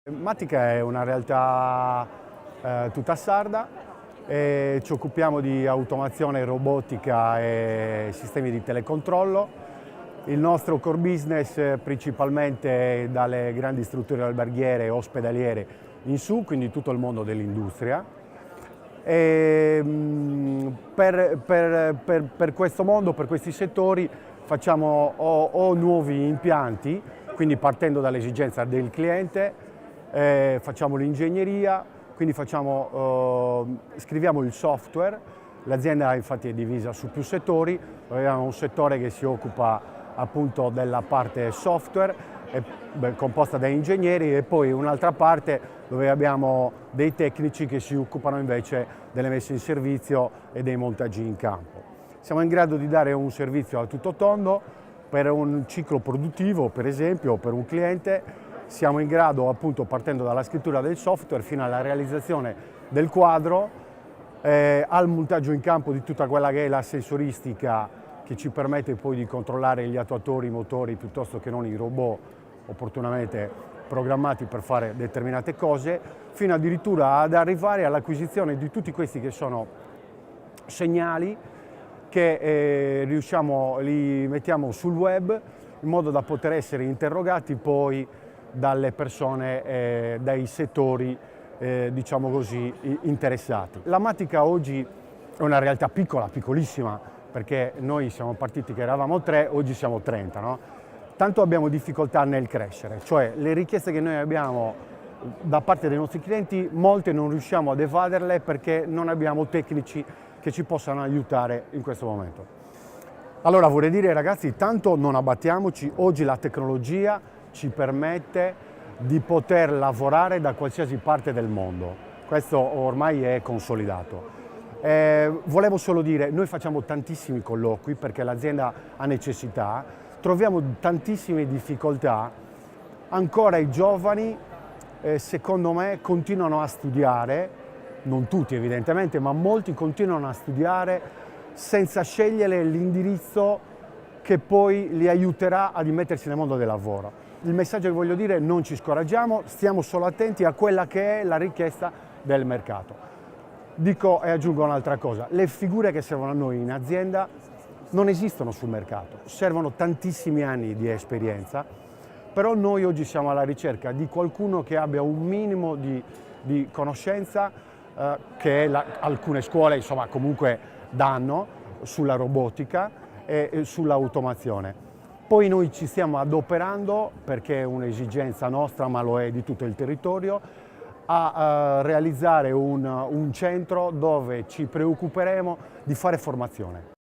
Matica è una realtà tutta sarda e ci occupiamo di automazione, robotica e sistemi di telecontrollo. Il nostro core business principalmente è dalle grandi strutture alberghiere e ospedaliere in su, quindi tutto il mondo dell'industria. Per questo mondo, per questi settori, facciamo o nuovi impianti, quindi partendo dall'esigenza del cliente, facciamo l'ingegneria, quindi scriviamo il software. L'azienda infatti è divisa su più settori, abbiamo un settore che si occupa appunto della parte software, composta da ingegneri, e poi un'altra parte dove abbiamo dei tecnici che si occupano invece delle messe in servizio e dei montaggi in campo. Siamo in grado di dare un servizio a tutto tondo per un ciclo produttivo, per esempio, per un cliente. Siamo in grado, appunto, partendo dalla scrittura del software fino alla realizzazione del quadro, al montaggio in campo di tutta quella che è la sensoristica che ci permette poi di controllare gli attuatori, i motori, piuttosto che non i robot opportunamente programmati per fare determinate cose, fino addirittura ad arrivare all'acquisizione di tutti questi che sono segnali che li mettiamo sul web in modo da poter essere interrogati poi dalle persone, dai settori diciamo così, interessati. La Matica oggi è una realtà piccola, piccolissima, perché noi siamo partiti che eravamo 3, oggi siamo 30, no? Tanto abbiamo difficoltà nel crescere, cioè le richieste che noi abbiamo da parte dei nostri clienti, molte non riusciamo ad evaderle perché non abbiamo tecnici che ci possano aiutare in questo momento. Allora vorrei dire, ragazzi, tanto non abbattiamoci, oggi la tecnologia ci permette di poter lavorare da qualsiasi parte del mondo, questo ormai è consolidato. Volevo solo dire, noi facciamo tantissimi colloqui perché l'azienda ha necessità, troviamo tantissime difficoltà, ancora i giovani secondo me continuano a studiare, non tutti evidentemente, ma molti continuano a studiare senza scegliere l'indirizzo che poi li aiuterà ad immettersi nel mondo del lavoro. Il messaggio che voglio dire è: non ci scoraggiamo, stiamo solo attenti a quella che è la richiesta del mercato. Dico e aggiungo un'altra cosa: le figure che servono a noi in azienda non esistono sul mercato, servono tantissimi anni di esperienza, però noi oggi siamo alla ricerca di qualcuno che abbia un minimo di conoscenza che alcune scuole insomma comunque danno sulla robotica e sull'automazione. Poi noi ci stiamo adoperando, perché è un'esigenza nostra, ma lo è di tutto il territorio, a realizzare un centro dove ci preoccuperemo di fare formazione.